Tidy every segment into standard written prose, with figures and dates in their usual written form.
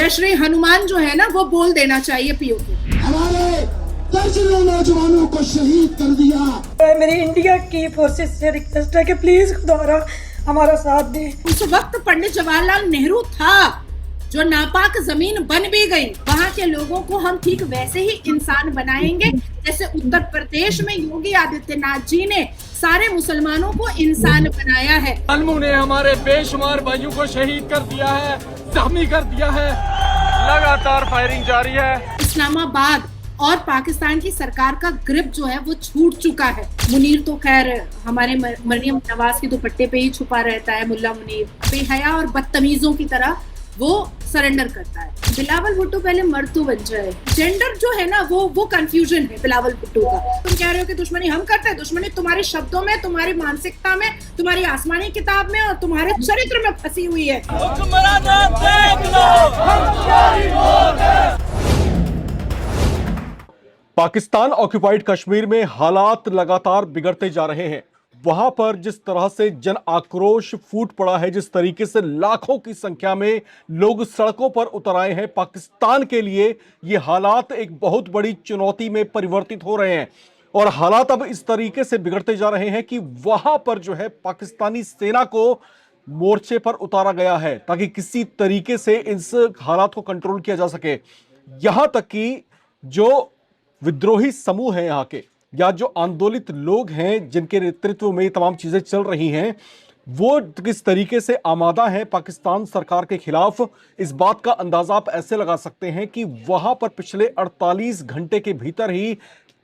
जय श्री हनुमान जो है ना वो बोल देना चाहिए पीओके। हमारे दर्जनों नौजवानों को शहीद कर दिया। मेरी इंडिया की फोर्सेस से रिक्वेस्ट है कि प्लीज खुदारा हमारा साथ दे। उस वक्त पंडित जवाहरलाल नेहरू था जो नापाक जमीन बन भी गई, वहाँ के लोगों को हम ठीक वैसे ही इंसान बनाएंगे जैसे उत्तर प्रदेश में योगी आदित्यनाथ जी ने सारे मुसलमानों को इंसान बनाया है। अनमू ने हमारे बेशुमार भाइयों को शहीद कर दिया है, जख्मी कर दिया है, लगातार फायरिंग जारी है। इस्लामाबाद और पाकिस्तान की सरकार का ग्रिप जो है वो छूट चुका है। मुनीर तो खैर हमारे मरियम नवाज के दुपट्टे पे ही छुपा रहता है, मुल्ला मुनीर बेहया और बदतमीजों की तरह वो सरेंडर करता है। बिलावल भुट्टो पहले मर्द तो बन जाए। जेंडर जो है ना वो कंफ्यूजन है बिलावल भुट्टो का। तुम कह रहे हो कि दुश्मनी हम करते हैं, दुश्मनी तुम्हारे शब्दों में, तुम्हारी मानसिकता में, तुम्हारी आसमानी किताब में और तुम्हारे चरित्र में फंसी हुई है। पाकिस्तान ऑक्युपाइड कश्मीर में हालात लगातार बिगड़ते जा रहे हैं। वहां पर जिस तरह से जन आक्रोश फूट पड़ा है, जिस तरीके से लाखों की संख्या में लोग सड़कों पर उतर आए हैं, पाकिस्तान के लिए ये हालात एक बहुत बड़ी चुनौती में परिवर्तित हो रहे हैं। और हालात अब इस तरीके से बिगड़ते जा रहे हैं कि वहां पर जो है पाकिस्तानी सेना को मोर्चे पर उतारा गया है ताकि किसी तरीके से इस हालात को कंट्रोल किया जा सके। यहां तक कि जो विद्रोही समूह हैं यहाँ के या जो आंदोलित लोग हैं जिनके नेतृत्व में ये तमाम चीजें चल रही हैं, वो किस तरीके से आमादा हैं पाकिस्तान सरकार के खिलाफ, इस बात का अंदाजा आप ऐसे लगा सकते हैं कि वहां पर पिछले 48 घंटे के भीतर ही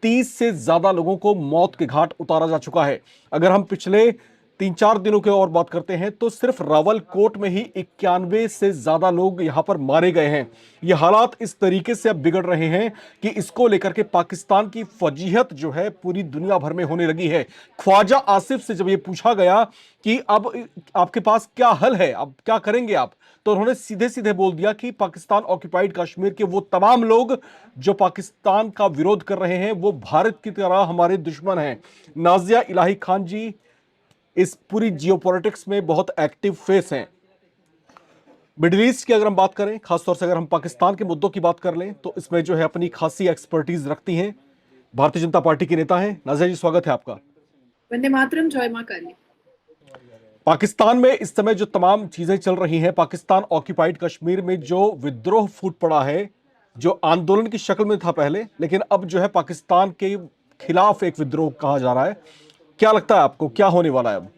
30 से ज्यादा लोगों को मौत के घाट उतारा जा चुका है। अगर हम पिछले 3-4 दिनों की और बात करते हैं तो सिर्फ रावलकोट में ही 91 से ज्यादा लोग यहां पर मारे गए हैं। ये हालात इस तरीके से अब बिगड़ रहे हैं कि इसको लेकर के पाकिस्तान की फजीहत जो है पूरी दुनिया भर में होने लगी है। ख्वाजा आसिफ से जब ये पूछा गया कि अब आपके पास क्या हल है, अब क्या करेंगे आप, तो उन्होंने सीधे सीधे बोल दिया कि पाकिस्तान ऑक्युपाइड कश्मीर के वो तमाम लोग जो पाकिस्तान का विरोध कर रहे हैं वो भारत की तरह हमारे दुश्मन हैं। नाजिया इलाही खान जी इस पूरी जियोपॉलिटिक्स में बहुत एक्टिव फेस हैं। मिडिल ईस्ट की अगर हम बात करें, खासतौर से अगर हम पाकिस्तान के मुद्दों की बात कर लें, तो इसमें जो है अपनी खासी एक्सपर्टीज रखती हैं। भारतीय जनता पार्टी की नेता हैं। नाजिया जी, स्वागत है आपका। वंदे मातरम, जय मां काली। पाकिस्तान में इस समय जो तमाम चीजें चल रही हैं, पाकिस्तान ऑक्युपाइड कश्मीर में जो विद्रोह फूट पड़ा है, जो आंदोलन की शक्ल में था पहले, लेकिन अब जो है पाकिस्तान के खिलाफ एक विद्रोह कहा जा रहा है, क्या लगता है आपको क्या होने वाला है अब?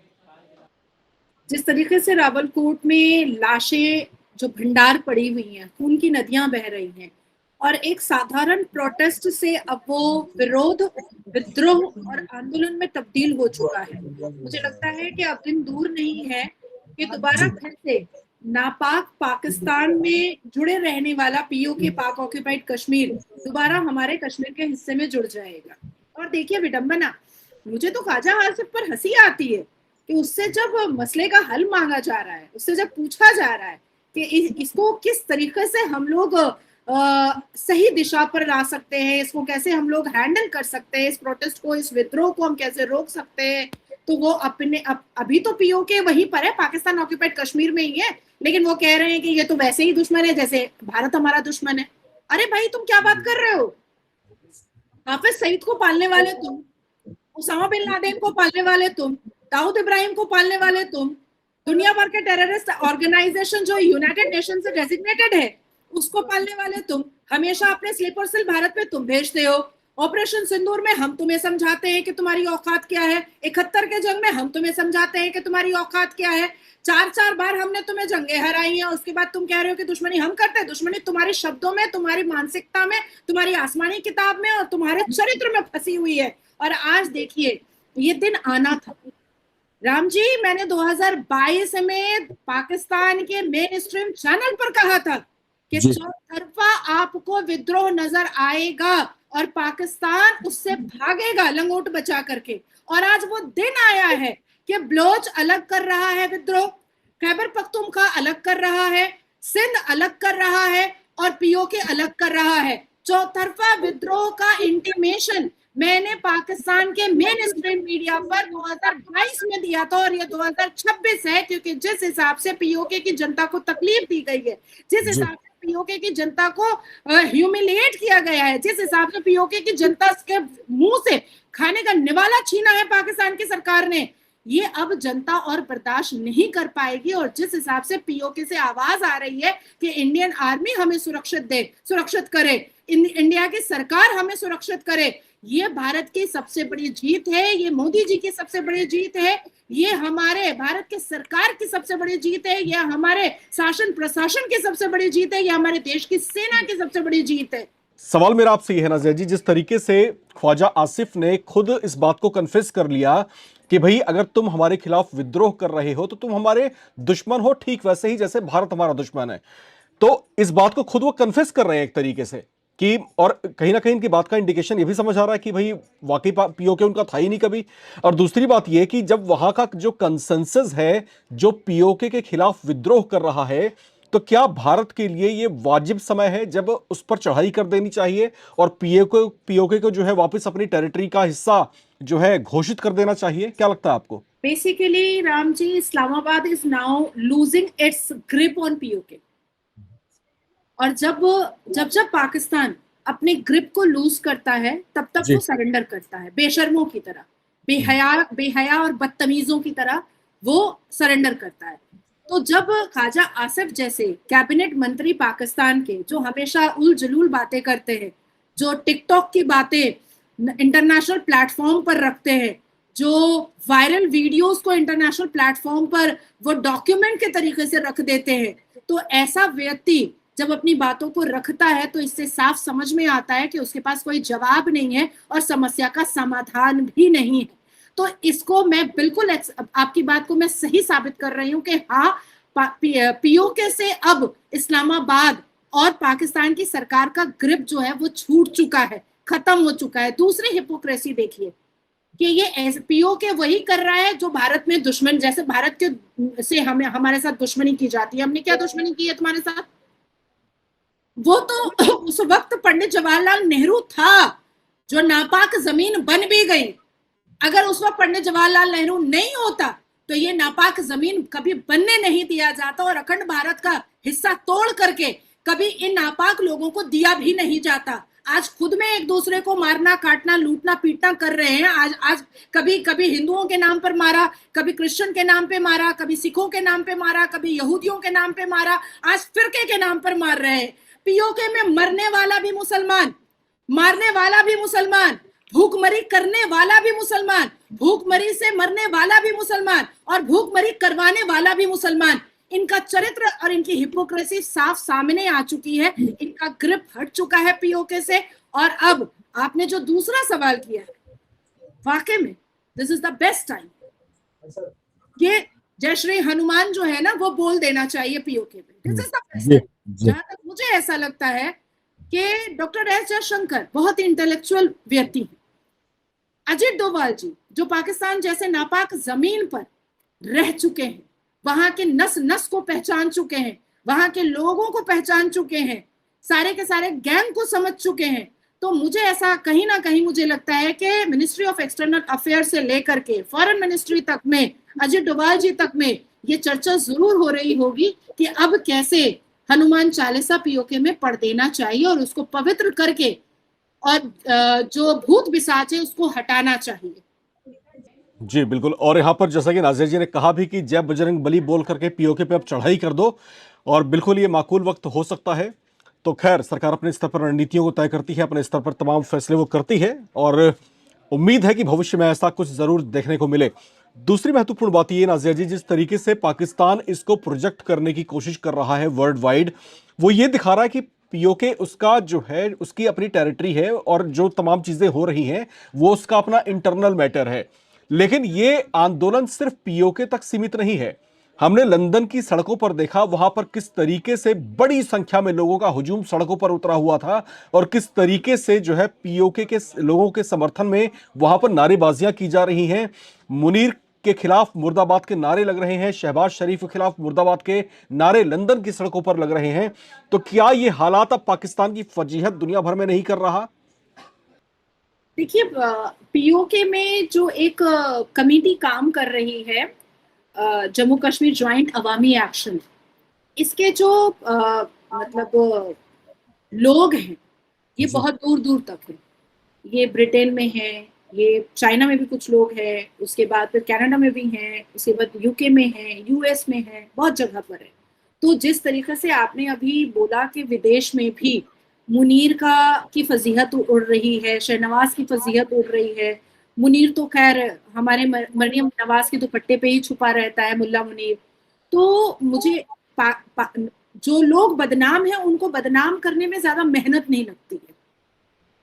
जिस तरीके से रावलकोट में लाशें जो भंडार पड़ी हुई हैं, खून की नदियां बह रही हैं और एक साधारण प्रोटेस्ट से अब वो विरोध, विद्रोह और आंदोलन में तब्दील हो चुका है। मुझे लगता है कि अब दिन दूर नहीं है कि दोबारा फिर से नापाक पाकिस्तान में जुड़े रहने वाला पीओके, पाक ऑक्युपाइड कश्मीर, दोबारा हमारे कश्मीर के हिस्से में जुड़ जाएगा। और देखिए विडंबना, मुझे तो ख्वाजा आसिफ पर हंसी आती है कि उससे जब मसले का हल मांगा जा रहा है, उससे जब पूछा जा रहा है कि इसको किस तरीके से हम लोग सही दिशा पर ला सकते हैं, इसको कैसे हम लोग हैंडल कर सकते हैं, इस प्रोटेस्ट को, इस विद्रोह को हम कैसे रोक सकते हैं, तो वो अभी तो पीओके वहीं पर है, पाकिस्तान ऑक्युपाइड कश्मीर में ही है, लेकिन वो कह रहे हैं कि ये तो वैसे ही दुश्मन है जैसे भारत हमारा दुश्मन है। अरे भाई, तुम क्या बात कर रहे हो? हाफिज सईद को पालने वाले तुम, उसामा बिन लादेन को पालने वाले तुम, दाऊद इब्राहिम को पालने वाले तुम, दुनिया भर के टेररिस्ट ऑर्गेनाइजेशन जो यूनाइटेड नेशन से डेजिग्नेटेड है उसको पालने वाले तुम, हमेशा अपने स्लीपर सेल भारत में तुम भेजते हो। ऑपरेशन सिंदूर में हम तुम्हें समझाते हैं कि तुम्हारी औकात क्या है, 71 के जंग में हम तुम्हें समझाते हैं कि तुम्हारी औकात क्या है, 4-4 बार हमने तुम्हें जंगें हराई हैं, उसके बाद तुम कह रहे हो कि दुश्मनी हम करते हैं। दुश्मनी तुम्हारे शब्दों में, तुम्हारी मानसिकता में, तुम्हारी आसमानी किताब में और तुम्हारे चरित्र में फंसी हुई है। और आज देखिए, ये दिन आना था राम जी। मैंने 2022 में पाकिस्तान के मेन स्ट्रीम चैनल पर कहा था कि चौतरफा आपको विद्रोह नजर आएगा और पाकिस्तान उससे भागेगा लंगोट बचा करके। और आज वो दिन आया है कि बलोच अलग कर रहा है विद्रोह, खैबर पख्तूनख्वा अलग कर रहा है, सिंध अलग कर रहा है और पीओके अलग कर रहा है। चौतरफा विद्रोह का इंटीमेशन मैंने पाकिस्तान के मेन स्ट्रीम मीडिया पर 2022 में दिया था और ये 2026 है, क्योंकि जिस हिसाब से पीओके की जनता को तकलीफ दी गई है, जिस हिसाब से पीओके की जनता को ह्यूमिलिएट किया गया है, जिस हिसाब से पीओके की जनता के मुंह से खाने का निवाला छीना है पाकिस्तान की सरकार ने, ये अब जनता और बर्दाश्त नहीं कर पाएगी। और जिस हिसाब से पीओके से आवाज आ रही है कि इंडियन आर्मी हमें सुरक्षित करे, इंडिया की सरकार हमें सुरक्षित करे, ये भारत की सबसे बड़ी जीत है, ये मोदी जी की सबसे बड़ी जीत है, ये हमारे भारत के सरकार की सबसे बड़ी जीत है, ये हमारे शासन प्रशासन की सबसे बड़ी जीत है, ये हमारे देश की सेना की सबसे बड़ी जीत है। सवाल मेरा आपसे ये है नाज़िया जी, जिस तरीके से ख्वाजा आसिफ ने खुद इस बात को कन्फेस कर लिया कि भाई अगर तुम हमारे खिलाफ विद्रोह कर रहे हो तो तुम हमारे दुश्मन हो, ठीक वैसे ही जैसे भारत हमारा दुश्मन है, तो इस बात को खुद वो कन्फेस कर रहे हैं एक तरीके से कि, और कहीं ना कहीं इनकी बात का इंडिकेशन ये भी समझ आ रहा है कि भाई वाकई पीओके उनका था ही नहीं कभी। और दूसरी बात ये कि जब वहां का जो कंसेंसस है जो पीओके के खिलाफ विद्रोह कर रहा है, तो क्या भारत के लिए ये वाजिब समय है जब उस पर चढ़ाई कर देनी चाहिए और पीओके को जो है वापस अपनी टेरिटरी का हिस्सा जो है घोषित कर देना चाहिए? क्या लगता है आपको? Basically Ram ji, Islamabad is now losing its grip on PoK, और जब पाकिस्तान अपने ग्रिप को लूज करता है तब तक वो सरेंडर करता है, बेशर्मों की तरह, बेहया और बदतमीजों की तरह वो सरेंडर करता है। तो जब ख्वाजा आसिफ जैसे कैबिनेट मंत्री पाकिस्तान के, जो हमेशा उल जलूल बातें करते हैं, जो टिकटॉक की बातें इंटरनेशनल प्लेटफॉर्म पर रखते हैं, जो वायरल वीडियोस को इंटरनेशनल प्लेटफॉर्म पर वो डॉक्यूमेंट के तरीके से रख देते हैं, तो ऐसा व्यक्ति जब अपनी बातों को रखता है तो इससे साफ समझ में आता है कि उसके पास कोई जवाब नहीं है और समस्या का समाधान भी नहीं है। तो इसको मैं बिल्कुल आपकी बात को मैं सही साबित कर रही हूँ कि हाँ, पीओके से अब इस्लामाबाद और पाकिस्तान की सरकार का ग्रिप जो है वो छूट चुका है, खत्म हो चुका है। दूसरी हिपोक्रेसी देखिए कि ये पीओके वही कर रहा है जो भारत में दुश्मन, जैसे भारत के से हमारे साथ दुश्मनी की जाती है। हमने क्या दुश्मनी की है तुम्हारे साथ? वो तो उस वक्त पंडित जवाहरलाल नेहरू था जो नापाक जमीन बन भी गई। अगर उस वक्त पंडित जवाहरलाल नेहरू नहीं होता तो ये नापाक जमीन कभी बनने नहीं दिया जाता और अखंड भारत का हिस्सा तोड़ करके कभी इन नापाक लोगों को दिया भी नहीं जाता। आज खुद में एक दूसरे को मारना, काटना, लूटना, पीटना कर रहे हैं। आज कभी हिंदुओं के नाम पर मारा, कभी क्रिश्चियन के नाम पे मारा, कभी सिखों के नाम पे मारा, कभी यहूदियों के नाम पे मारा, आज फिरके के नाम पर मार रहे हैं। पीओके में मरने वाला भी मुसलमान, मारने वाला भी मुसलमान, भूखमरी करने वाला भी मुसलमान, भूखमरी से मरने वाला भी मुसलमान और भूखमरी करवाने वाला भी मुसलमान। इनका चरित्र और इनकी हिपोक्रेसी साफ सामने आ चुकी है। इनका ग्रिप हट चुका है पीओके से। और अब आपने जो दूसरा सवाल किया है, वाकई में this is the best time. ये जय श्री हनुमान जो है ना, वो बोल देना चाहिए पीओके में, this is the best time. जहां तक मुझे ऐसा लगता है कि डॉक्टर एस जयशंकर बहुत ही इंटेलेक्चुअल व्यक्ति हैं। अजित डोभाल जी जो पाकिस्तान जैसे नापाक जमीन पर रह चुके हैं, वहां के नस नस को पहचान चुके हैं, वहां के लोगों को पहचान चुके हैं, सारे के सारे गैंग को समझ चुके हैं। तो मुझे ऐसा कहीं ना कहीं मुझे लगता है कि मिनिस्ट्री ऑफ एक्सटर्नल अफेयर से लेकर के फॉरेन मिनिस्ट्री तक में, अजित डोभाल जी तक में ये चर्चा जरूर हो रही होगी कि अब कैसे हनुमान चालीसा पीओके में पढ़ देना चाहिए और उसको पवित्र करके और जो भूत पिशाच है उसको हटाना चाहिए। जी बिल्कुल। और यहाँ पर जैसा कि नाज़िया जी ने कहा भी कि जय बजरंग बली बोल करके पीओके पे अब चढ़ाई कर दो, और बिल्कुल ये माकूल वक्त हो सकता है। तो खैर, सरकार अपने स्तर पर रणनीतियों को तय करती है, अपने स्तर पर तमाम फैसले वो करती है, और उम्मीद है कि भविष्य में ऐसा कुछ जरूर देखने को मिले। दूसरी महत्वपूर्ण बात ये नाज़िया जी, जिस तरीके से पाकिस्तान इसको प्रोजेक्ट करने की कोशिश कर रहा है वर्ल्ड वाइड, वो ये दिखा रहा है कि पीओके उसका जो है उसकी अपनी टेरिटरी है और जो तमाम चीजें हो रही हैं वो उसका अपना इंटरनल मैटर है। लेकिन ये आंदोलन सिर्फ पीओके तक सीमित नहीं है। हमने लंदन की सड़कों पर देखा, वहां पर किस तरीके से बड़ी संख्या में लोगों का हुजूम सड़कों पर उतरा हुआ था और किस तरीके से जो है पीओके के लोगों के समर्थन में वहां पर नारेबाजियां की जा रही हैं। मुनीर के खिलाफ मुर्दाबाद के नारे लग रहे हैं, शहबाज शरीफ के खिलाफ मुर्दाबाद के नारे लंदन की सड़कों पर लग रहे हैं। तो क्या ये हालात अब पाकिस्तान की फजीहत दुनिया भर में नहीं कर रहा? देखिए, पीओके में जो एक कमेटी काम कर रही है, जम्मू कश्मीर ज्वाइंट अवामी एक्शन, इसके जो मतलब लोग हैं, ये बहुत दूर दूर तक है। ये ब्रिटेन में है, ये चाइना में भी कुछ लोग हैं, उसके बाद फिर कनाडा में भी हैं, उसके बाद यूके में है, यूएस में है, बहुत जगह पर है। तो जिस तरीके से आपने अभी बोला कि विदेश में भी मुनीर की फजीहत उड़ रही है, शहनवाज की फजीहत उड़ रही है। मुनीर तो खैर हमारे मरियम नवाज के दुपट्टे पे ही छुपा रहता है, मुल्ला मुनीर। तो मुझे जो लोग बदनाम हैं उनको बदनाम करने में ज्यादा मेहनत नहीं लगती है।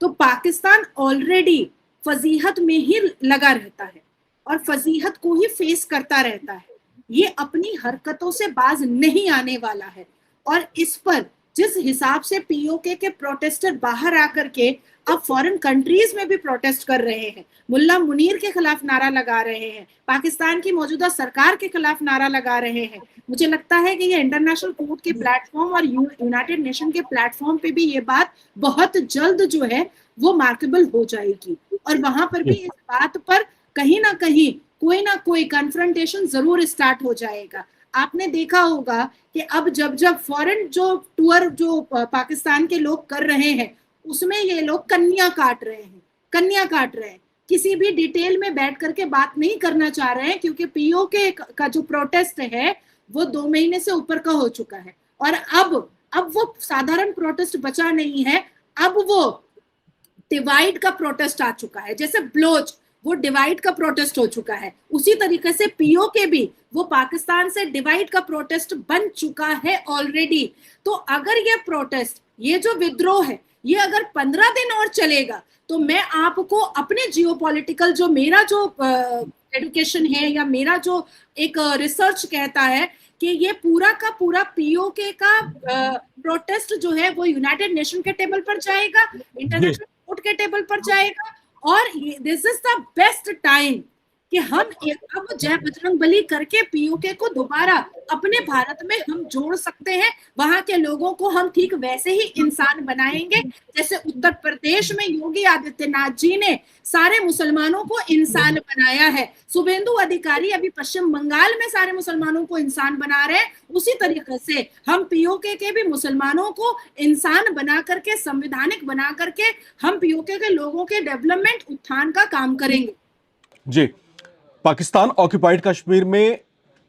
तो पाकिस्तान ऑलरेडी फजीहत में ही लगा रहता है और फजीहत को ही फेस करता रहता है। ये अपनी हरकतों से बाज नहीं आने वाला है। और इस पर जिस हिसाब से पीओके के प्रोटेस्टर बाहर आकर के अब फॉरेन कंट्रीज में भी प्रोटेस्ट कर रहे हैं, मुल्ला मुनीर के खिलाफ नारा लगा रहे हैं, पाकिस्तान की मौजूदा सरकार के खिलाफ नारा लगा रहे हैं, मुझे लगता है कि ये इंटरनेशनल कोर्ट के प्लेटफॉर्म और यूनाइटेड नेशन के प्लेटफॉर्म पे भी ये बात बहुत जल्द जो है वो मार्केबल हो जाएगी। और वहां पर भी इस बात पर कहीं ना कोई कन्फ्रंटेशन जरूर स्टार्ट हो जाएगा। आपने देखा होगा कि अब जब फॉरेन जो टूर जो पाकिस्तान के लोग कर रहे हैं उसमें ये लोग कन्या काट रहे हैं, किसी भी डिटेल में बैठ करके बात नहीं करना चाह रहे हैं, क्योंकि पीओके का जो प्रोटेस्ट है वो 2 महीने से ऊपर का हो चुका है। और अब वो साधारण प्रोटेस्ट बचा नहीं है, अब वो डिवाइड का प्रोटेस्ट आ चुका है। जैसे ब्लोच वो डिवाइड का प्रोटेस्ट हो चुका है, उसी तरीके से पीओके भी वो पाकिस्तान से डिवाइड का प्रोटेस्ट बन चुका है ऑलरेडी। तो अगर ये प्रोटेस्ट, ये जो विद्रोह है, ये अगर 15 दिन और चलेगा तो मैं आपको अपने जियोपॉलिटिकल जो मेरा जो एडुकेशन है या मेरा जो एक रिसर्च कहता है कि ये पूरा का पूरा पीओके का प्रोटेस्ट जो है वो यूनाइटेड नेशन के टेबल पर जाएगा, इंटरनेशनल कोर्ट के टेबल पर जाएगा। और this is the best time कि हम अब जय बजरंगबली करके पीओके को दोबारा अपने भारत में हम जोड़ सकते हैं। वहां के लोगों को हम ठीक वैसे ही इंसान बनाएंगे जैसे उत्तर प्रदेश में योगी आदित्यनाथ जी ने सारे मुसलमानों को इंसान बनाया है। शुभेंदु अधिकारी अभी पश्चिम बंगाल में सारे मुसलमानों को इंसान बना रहे हैं। उसी तरीके से हम पीओके के भी मुसलमानों को इंसान बना करके, संवैधानिक बना करके हम पीओके के लोगों के डेवलपमेंट उत्थान का काम करेंगे। जी, पाकिस्तान ऑक्युपाइड कश्मीर में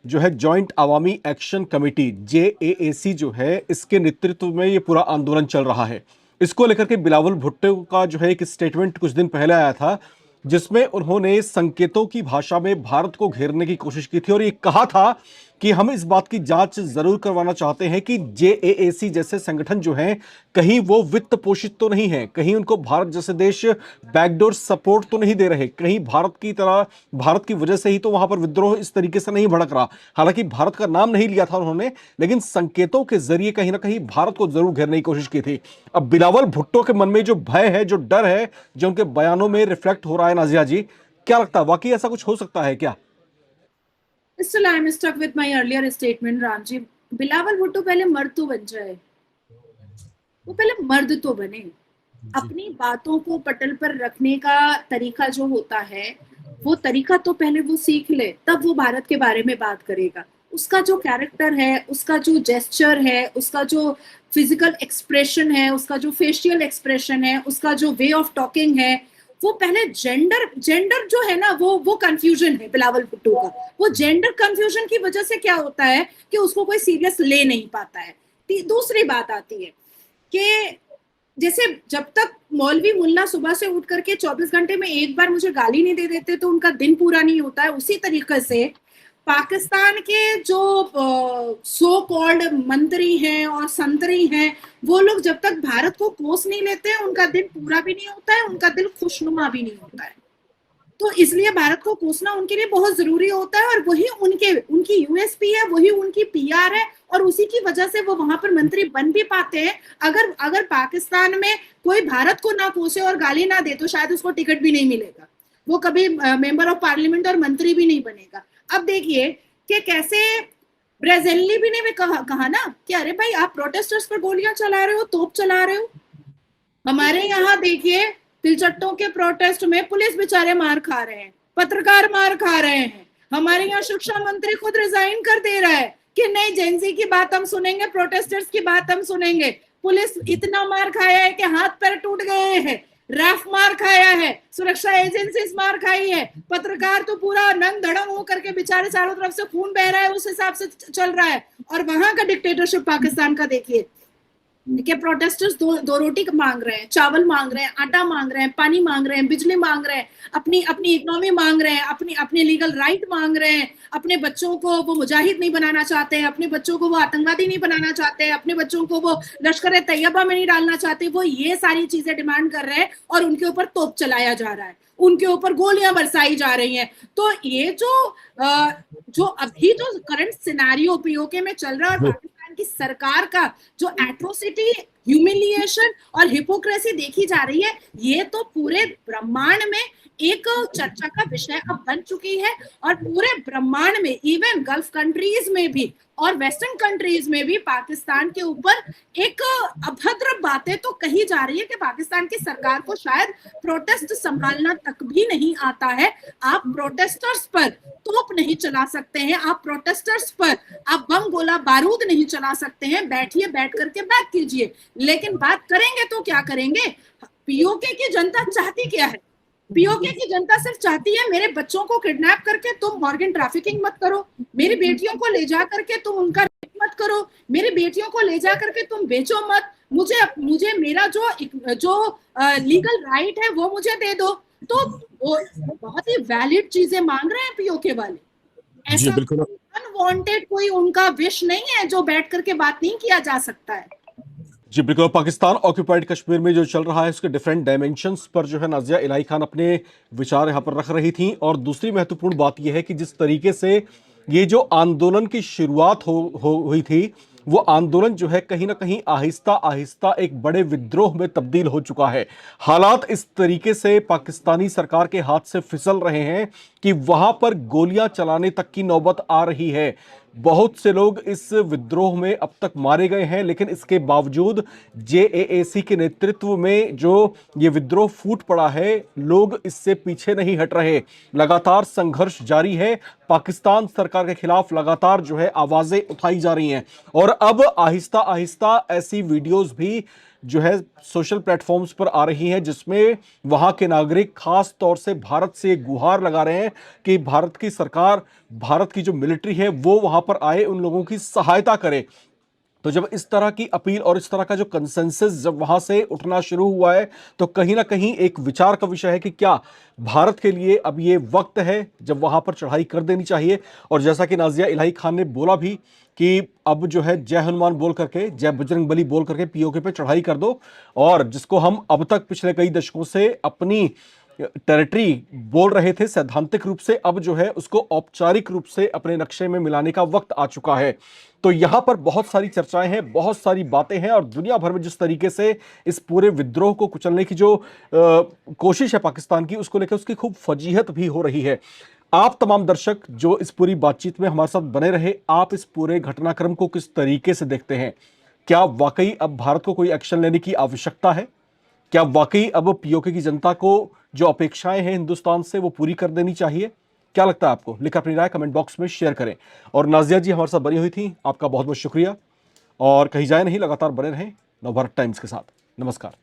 जो है जॉइंट अवामी एक्शन कमेटी JAAC जो है, इसके नेतृत्व में ये पूरा आंदोलन चल रहा है। इसको लेकर के बिलावल भुट्टो का जो है एक स्टेटमेंट कुछ दिन पहले आया था, जिसमें उन्होंने संकेतों की भाषा में भारत को घेरने की कोशिश की थी और ये कहा था कि हम इस बात की जांच जरूर करवाना चाहते हैं कि JAAC जैसे संगठन जो हैं कहीं वो वित्त पोषित तो नहीं है, कहीं उनको भारत जैसे देश बैकडोर सपोर्ट तो नहीं दे रहे, कहीं भारत की वजह से ही तो वहां पर विद्रोह इस तरीके से नहीं भड़क रहा। हालांकि भारत का नाम नहीं लिया था उन्होंने, लेकिन संकेतों के जरिए कहीं ना कहीं भारत को जरूर घेरने की कोशिश की थी। अब बिलावल भुट्टो के मन में जो भय है, जो डर है, जो उनके बयानों में रिफ्लेक्ट हो रहा है, नाजिया जी क्या लगता है, वाकई ऐसा कुछ हो सकता है क्या? Still, I am stuck with my earlier statement, Ramji. Bilawal Bhutto पहले मर्द तो बन जाए, वो पहले मर्द तो बने। अपनी बातों को पटल पर रखने का तरीका जो होता है वो तरीका तो पहले वो सीख ले, तब वो भारत के बारे में बात करेगा। उसका जो कैरेक्टर है, उसका जो जेस्चर है, उसका जो फिजिकल एक्सप्रेशन है, उसका जो फेशियल एक्सप्रेशन है, उसका जो वे ऑफ टॉकिंग है, वो पहले जेंडर जो है ना वो कंफ्यूजन है बिलावल भुट्टो का। वो जेंडर कंफ्यूजन की वजह से क्या होता है कि उसको कोई सीरियस ले नहीं पाता है। दूसरी बात आती है कि जैसे जब तक मौलवी मुल्ला सुबह से उठ करके 24 घंटे में एक बार मुझे गाली नहीं दे देते तो उनका दिन पूरा नहीं होता है, उसी तरीके से पाकिस्तान के जो सो कॉल्ड मंत्री हैं और संतरी हैं, वो लोग जब तक भारत को कोस नहीं लेते हैं उनका दिन पूरा भी नहीं होता है, उनका दिल खुशनुमा भी नहीं होता है। तो इसलिए भारत को कोसना उनके लिए बहुत जरूरी होता है और वही उनकी यूएसपी है, वही उनकी PR है और उसी की वजह से वो वहां पर मंत्री बन भी पाते हैं। अगर पाकिस्तान में कोई भारत को ना कोसे और गाली ना दे तो शायद उसको टिकट भी नहीं मिलेगा, वो कभी मेंबर ऑफ पार्लियामेंट और मंत्री भी नहीं बनेगा। अब देखिए कि कैसे ब्रेजेली भी ने कहा ना कि अरे भाई आप प्रोटेस्टर्स पर गोलियां चला रहे हो, तोप चला रहे हो। हमारे यहाँ देखिए तिलचट्टों के प्रोटेस्ट में पुलिस बेचारे मार खा रहे हैं, पत्रकार मार खा रहे हैं। हमारे यहाँ शिक्षा मंत्री खुद रिजाइन कर दे रहा है कि नहीं जेंजी की बात हम सुनेंगे, प्रोटेस्टर्स की बात हम सुनेंगे। पुलिस इतना मार खाया है कि हाथ पैर टूट गए हैं, रैफ मार खाया है, सुरक्षा एजेंसीज मार खाई है, पत्रकार तो पूरा नंग धड़ंग होकर के बेचारे चारों तरफ से खून बह रहा है, उस हिसाब से चल रहा है। और वहां का डिक्टेटरशिप पाकिस्तान का देखिए कि प्रोटेस्टर्स दो रोटी मांग रहे हैं, चावल मांग रहे हैं, आटा मांग रहे हैं, पानी मांग रहे हैं, बिजली मांग रहे हैं, अपनी इकोनॉमी मांग रहे हैं, अपने लीगल राइट मांग रहे हैं, अपने बच्चों को वो मुजाहिद नहीं बनाना चाहते हैं, अपने बच्चों को वो आतंकवादी नहीं बनाना चाहते हैं, अपने बच्चों को वो लश्कर तैयबा में नहीं डालना चाहते, वो ये सारी चीजें डिमांड कर रहे हैं और उनके ऊपर तोप चलाया जा रहा है, उनके ऊपर गोलियां बरसाई जा रही हैं। तो ये जो अभी जो करंट सिनेरियो पीओके में चल रहा है और पाकिस्तान की सरकार का जो एट्रोसिटी, ह्यूमिलिएशन और हिपोक्रेसी देखी जा रही है, ये तो पूरे ब्रह्मांड में एक चर्चा का विषय अब बन चुकी है। और पूरे ब्रह्मांड में, इवन गल्फ कंट्रीज में भी और वेस्टर्न कंट्रीज में भी पाकिस्तान के ऊपर एक अभद्र बातें तो कही जा रही है कि पाकिस्तान की सरकार को शायद प्रोटेस्ट संभालना तक भी नहीं आता है। आप प्रोटेस्टर्स पर तोप नहीं चला सकते हैं, आप प्रोटेस्टर्स पर आप बम गोला बारूद नहीं चला सकते हैं, बैठिए, बैठ करके बात कीजिए। लेकिन बात करेंगे तो क्या करेंगे? पीओके की जनता चाहती क्या है? पीओके की जनता सिर्फ चाहती है मेरे बच्चों को किडनैप करके तुम ऑर्गन ट्रैफिकिंग मत करो, मेरी बेटियों को ले जा करके तुम उनका रेप मत करो, मेरी बेटियों को ले जा करके तुम बेचो मत, मुझे मेरा जो लीगल राइट है वो मुझे दे दो। तो वो बहुत ही वैलिड चीजें मांग रहे हैं पीओके वाले। ऐसा अनवांटेड कोई उनका विश नहीं है जो बैठ करके बात नहीं किया जा सकता है। जी बिल्कुल। पाकिस्तान ऑक्यूपाइड कश्मीर में जो चल रहा है उसके डिफरेंट डायमेंशंस पर जो है नाजिया इलाही खान अपने विचार यहाँ पर रख रही थी। और दूसरी महत्वपूर्ण बात यह है कि जिस तरीके से ये जो आंदोलन की शुरुआत हुई थी, वो आंदोलन जो है कहीं ना कहीं आहिस्ता आहिस्ता एक बड़े विद्रोह में तब्दील हो चुका है। हालात इस तरीके से पाकिस्तानी सरकार के हाथ से फिसल रहे हैं कि वहां पर गोलियां चलाने तक की नौबत आ रही है। बहुत से लोग इस विद्रोह में अब तक मारे गए हैं, लेकिन इसके बावजूद जेएएसी के नेतृत्व में जो ये विद्रोह फूट पड़ा है, लोग इससे पीछे नहीं हट रहे। लगातार संघर्ष जारी है, पाकिस्तान सरकार के खिलाफ लगातार जो है आवाजें उठाई जा रही हैं। और अब आहिस्ता आहिस्ता ऐसी वीडियोस भी जो है सोशल प्लेटफॉर्म्स पर आ रही हैं जिसमें वहां के नागरिक खास तौर से भारत से गुहार लगा रहे हैं कि भारत की सरकार, भारत की जो मिलिट्री है वो वहां पर आए, उन लोगों की सहायता करे। तो जब इस तरह की अपील और इस तरह का जो कंसेंसस जब वहां से उठना शुरू हुआ है, तो कहीं ना कहीं एक विचार का विषय है कि क्या भारत के लिए अब ये वक्त है जब वहां पर चढ़ाई कर देनी चाहिए। और जैसा कि नाजिया इलाही खान ने बोला भी कि अब जो है जय हनुमान बोल करके, जय बजरंग बली बोल करके पीओके पे चढ़ाई कर दो, और जिसको हम अब तक पिछले कई दशकों से अपनी टेरिटरी बोल रहे थे सैद्धांतिक रूप से, अब जो है उसको औपचारिक रूप से अपने नक्शे में मिलाने का वक्त आ चुका है। तो यहां पर बहुत सारी चर्चाएं हैं, बहुत सारी बातें हैं, और दुनिया भर में जिस तरीके से इस पूरे विद्रोह को कुचलने की जो कोशिश है पाकिस्तान की, उसको लेकर उसकी खूब फजीहत भी हो रही है। आप तमाम दर्शक जो इस पूरी बातचीत में हमारे साथ बने रहे, आप इस पूरे घटनाक्रम को किस तरीके से देखते हैं? क्या वाकई अब भारत को कोई एक्शन लेने की आवश्यकता है? क्या वाकई अब पीओके की जनता को जो अपेक्षाएं हैं हिंदुस्तान से वो पूरी कर देनी चाहिए? क्या लगता है आपको? लिखकर अपनी राय कमेंट बॉक्स में शेयर करें। और नाजिया जी हमारे साथ बनी हुई थी, आपका बहुत बहुत शुक्रिया। और कहीं जाए नहीं, लगातार बने रहें नवभारत टाइम्स के साथ। नमस्कार।